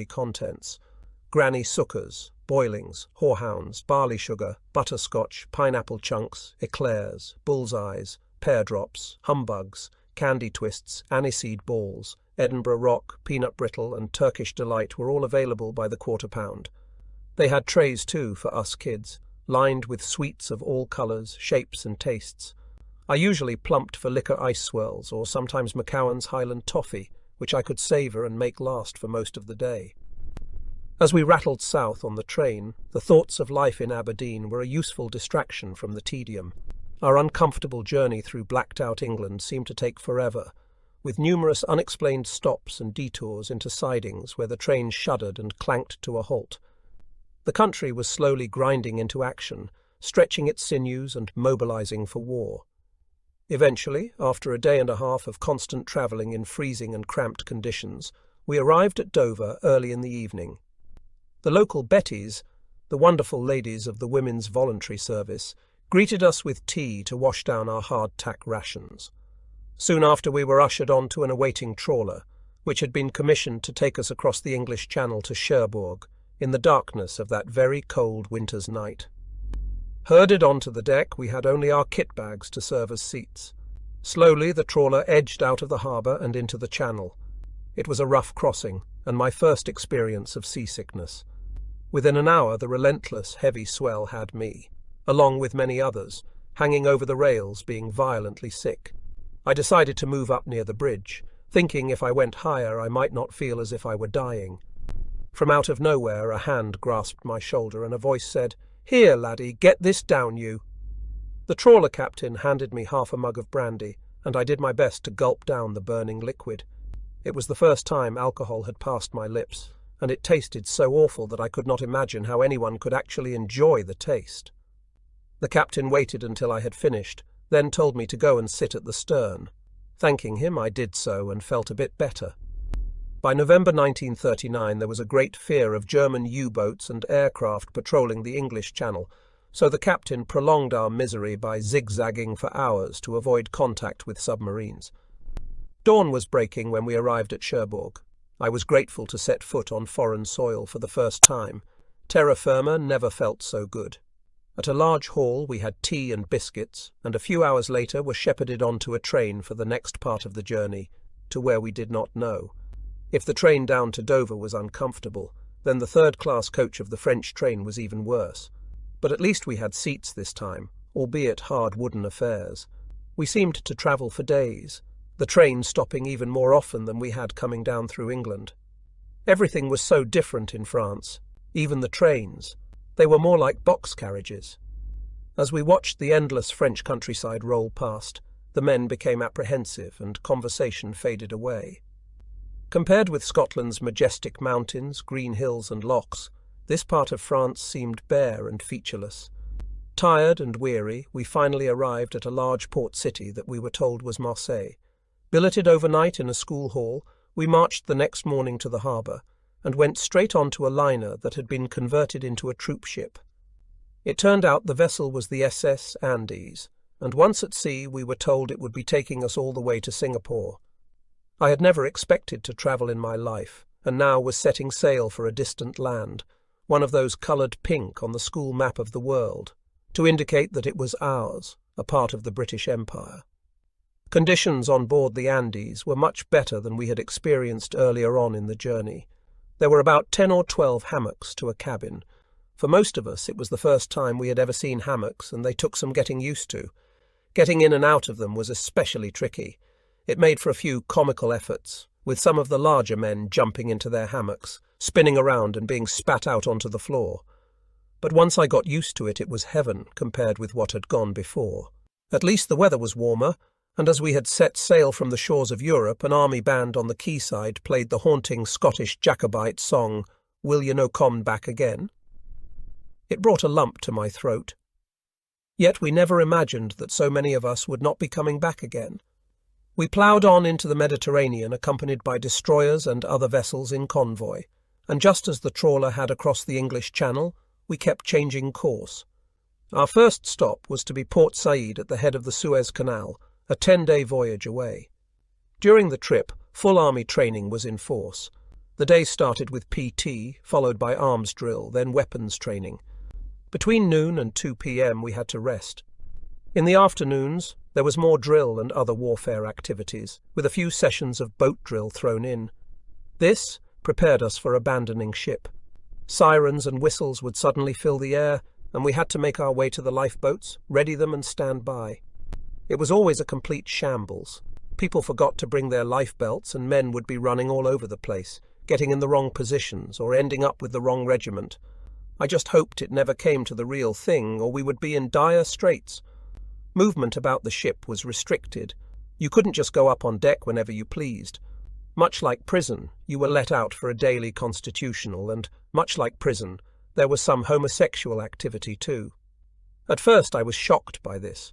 contents: granny sukkers, boilings, horehounds, barley sugar, butterscotch, pineapple chunks, eclairs, bullseyes, pear drops, humbugs, candy twists, aniseed balls, Edinburgh rock, peanut brittle, and Turkish delight were all available by the £1/4. They had trays too for us kids, lined with sweets of all colours, shapes and tastes. I usually plumped for liquor ice swirls or sometimes Macallan's Highland toffee, which I could savour and make last for most of the day. As we rattled south on the train, the thoughts of life in Aberdeen were a useful distraction from the tedium. Our uncomfortable journey through blacked-out England seemed to take forever, with numerous unexplained stops and detours into sidings where the train shuddered and clanked to a halt. The country was slowly grinding into action, stretching its sinews and mobilizing for war. Eventually, after a day and a half of constant travelling in freezing and cramped conditions, we arrived at Dover early in the evening. The local Bettys, the wonderful ladies of the Women's Voluntary Service, greeted us with tea to wash down our hardtack rations. Soon after we were ushered on to an awaiting trawler, which had been commissioned to take us across the English Channel to Cherbourg, in the darkness of that very cold winter's night. Herded onto the deck, we had only our kit bags to serve as seats. Slowly the trawler edged out of the harbour and into the channel. It was a rough crossing, and my first experience of seasickness. Within an hour the relentless, heavy swell had me, along with many others, hanging over the rails, being violently sick. I decided to move up near the bridge, thinking if I went higher I might not feel as if I were dying. From out of nowhere a hand grasped my shoulder and a voice said, "Here, laddie, get this down you." The trawler captain handed me half a mug of brandy, and I did my best to gulp down the burning liquid. It was the first time alcohol had passed my lips, and it tasted so awful that I could not imagine how anyone could actually enjoy the taste. The captain waited until I had finished, then told me to go and sit at the stern. Thanking him, I did so and felt a bit better. By November 1939 there was a great fear of German U-boats and aircraft patrolling the English Channel, so the captain prolonged our misery by zigzagging for hours to avoid contact with submarines. Dawn was breaking when we arrived at Cherbourg. I was grateful to set foot on foreign soil for the first time. Terra firma never felt so good. At a large hall we had tea and biscuits, and a few hours later were shepherded onto a train for the next part of the journey, to where we did not know. If the train down to Dover was uncomfortable, then the third-class coach of the French train was even worse. But at least we had seats this time, albeit hard wooden affairs. We seemed to travel for days, the train stopping even more often than we had coming down through England. Everything was so different in France, even the trains. They were more like box carriages. As we watched the endless French countryside roll past, the men became apprehensive and conversation faded away. Compared with Scotland's majestic mountains, green hills and lochs, this part of France seemed bare and featureless. Tired and weary, we finally arrived at a large port city that we were told was Marseille. Billeted overnight in a school hall, we marched the next morning to the harbour and went straight on to a liner that had been converted into a troop ship. It turned out the vessel was the SS Andes, and once at sea we were told it would be taking us all the way to Singapore. I had never expected to travel in my life, and now was setting sail for a distant land, one of those coloured pink on the school map of the world, to indicate that it was ours, a part of the British Empire. Conditions on board the Andes were much better than we had experienced earlier on in the journey. There were about 10 or 12 hammocks to a cabin. For most of us it was the first time we had ever seen hammocks, and they took some getting used to. Getting in and out of them was especially tricky. It made for a few comical efforts, with some of the larger men jumping into their hammocks, spinning around and being spat out onto the floor. But once I got used to it, it was heaven compared with what had gone before. At least the weather was warmer, and as we had set sail from the shores of Europe, an army band on the quayside played the haunting Scottish Jacobite song, "Will You No Come Back Again?" It brought a lump to my throat. Yet we never imagined that so many of us would not be coming back again. We ploughed on into the Mediterranean, accompanied by destroyers and other vessels in convoy, and just as the trawler had across the English Channel, we kept changing course. Our first stop was to be Port Said at the head of the Suez Canal, a 10-day voyage away. During the trip, full army training was in force. The day started with PT, followed by arms drill, then weapons training. Between noon and 2 p.m. we had to rest. In the afternoons, there was more drill and other warfare activities, with a few sessions of boat drill thrown in. This prepared us for abandoning ship. Sirens and whistles would suddenly fill the air, and we had to make our way to the lifeboats, ready them and stand by. It was always a complete shambles. People forgot to bring their life belts, and men would be running all over the place, getting in the wrong positions or ending up with the wrong regiment. I just hoped it never came to the real thing, or we would be in dire straits. Movement about the ship was restricted. You couldn't just go up on deck whenever you pleased. Much like prison, you were let out for a daily constitutional, and, much like prison, there was some homosexual activity too. At first I was shocked by this.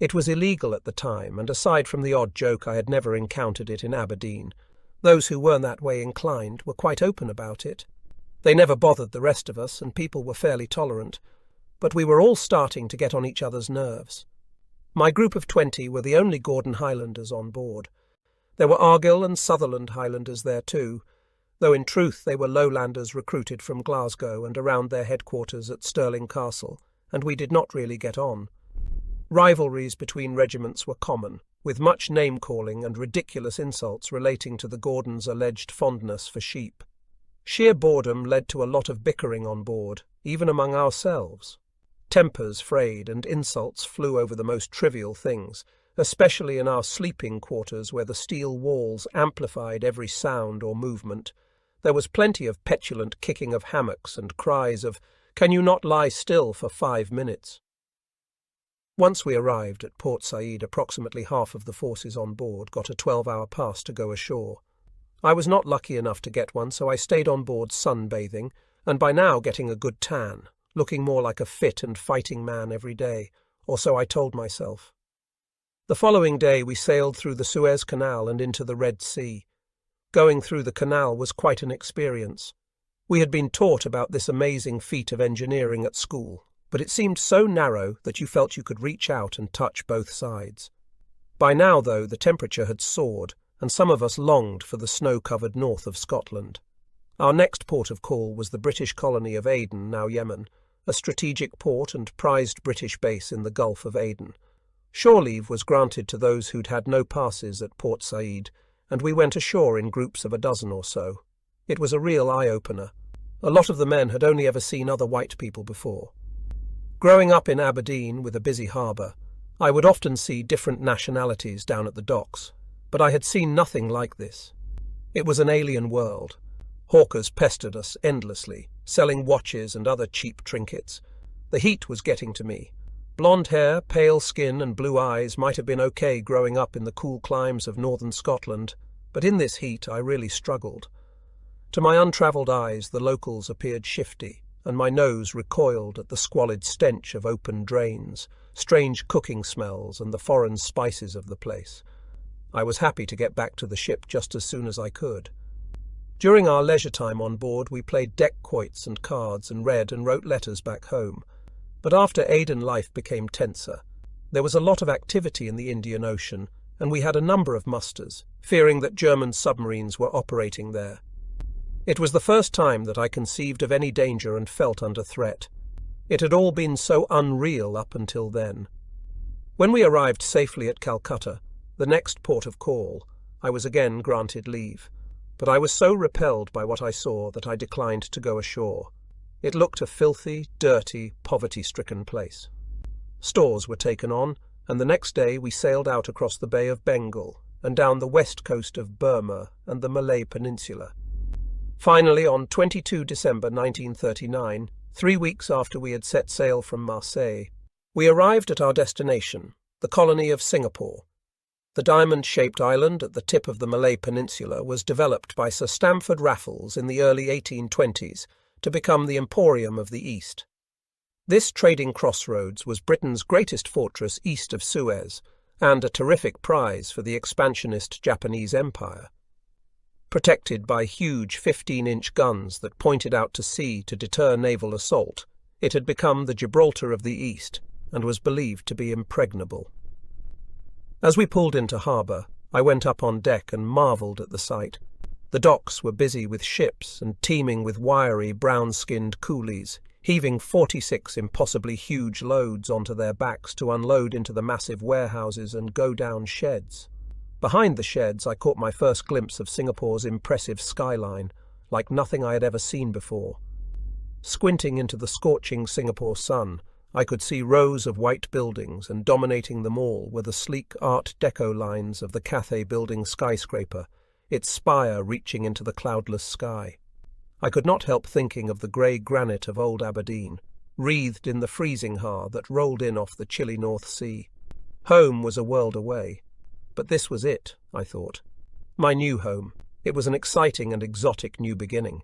It was illegal at the time, and aside from the odd joke, I had never encountered it in Aberdeen. Those who weren't that way inclined were quite open about it. They never bothered the rest of us, and people were fairly tolerant. But we were all starting to get on each other's nerves. My group of 20 were the only Gordon Highlanders on board. There were Argyll and Sutherland Highlanders there too, though in truth they were Lowlanders recruited from Glasgow and around their headquarters at Stirling Castle, and we did not really get on. Rivalries between regiments were common, with much name-calling and ridiculous insults relating to the Gordons' alleged fondness for sheep. Sheer boredom led to a lot of bickering on board, even among ourselves. Tempers frayed and insults flew over the most trivial things, especially in our sleeping quarters where the steel walls amplified every sound or movement. There was plenty of petulant kicking of hammocks and cries of, "Can you not lie still for 5 minutes?" Once we arrived at Port Said, approximately half of the forces on board got a 12-hour pass to go ashore. I was not lucky enough to get one, so I stayed on board sunbathing, and by now getting a good tan, looking more like a fit and fighting man every day, or so I told myself. The following day we sailed through the Suez Canal and into the Red Sea. Going through the canal was quite an experience. We had been taught about this amazing feat of engineering at school, but it seemed so narrow that you felt you could reach out and touch both sides. By now, though, the temperature had soared, and some of us longed for the snow-covered north of Scotland. Our next port of call was the British colony of Aden, now Yemen, a strategic port and prized British base in the Gulf of Aden. Shore leave was granted to those who'd had no passes at Port Said, and we went ashore in groups of a dozen or so. It was a real eye-opener. A lot of the men had only ever seen other white people before. Growing up in Aberdeen with a busy harbour, I would often see different nationalities down at the docks, but I had seen nothing like this. It was an alien world. Hawkers pestered us endlessly, selling watches and other cheap trinkets. The heat was getting to me. Blonde hair, pale skin and blue eyes might have been okay growing up in the cool climes of northern Scotland, but in this heat I really struggled. To my untravelled eyes the locals appeared shifty, and my nose recoiled at the squalid stench of open drains, strange cooking smells and the foreign spices of the place. I was happy to get back to the ship just as soon as I could. During our leisure time on board we played deck quoits and cards and read and wrote letters back home. But after Aden life became tenser, there was a lot of activity in the Indian Ocean, and we had a number of musters, fearing that German submarines were operating there. It was the first time that I conceived of any danger and felt under threat. It had all been so unreal up until then. When we arrived safely at Calcutta, the next port of call, I was again granted leave. But I was so repelled by what I saw that I declined to go ashore. It looked a filthy, dirty, poverty-stricken place. Stores were taken on, and the next day we sailed out across the Bay of Bengal and down the west coast of Burma and the Malay Peninsula. Finally, on 22 December 1939, 3 weeks after we had set sail from Marseille, we arrived at our destination, the colony of Singapore. The diamond-shaped island at the tip of the Malay Peninsula was developed by Sir Stamford Raffles in the early 1820s to become the emporium of the East. This trading crossroads was Britain's greatest fortress east of Suez, and a terrific prize for the expansionist Japanese Empire. Protected by huge 15-inch guns that pointed out to sea to deter naval assault, it had become the Gibraltar of the East and was believed to be impregnable. As we pulled into harbour, I went up on deck and marvelled at the sight. The docks were busy with ships and teeming with wiry, brown-skinned coolies, heaving 46 impossibly huge loads onto their backs to unload into the massive warehouses and go down sheds. Behind the sheds, I caught my first glimpse of Singapore's impressive skyline, like nothing I had ever seen before. Squinting into the scorching Singapore sun, I could see rows of white buildings, and dominating them all were the sleek Art Deco lines of the Cathay Building skyscraper, its spire reaching into the cloudless sky. I could not help thinking of the grey granite of old Aberdeen, wreathed in the freezing haar that rolled in off the chilly North Sea. Home was a world away. But this was it, I thought. My new home. It was an exciting and exotic new beginning.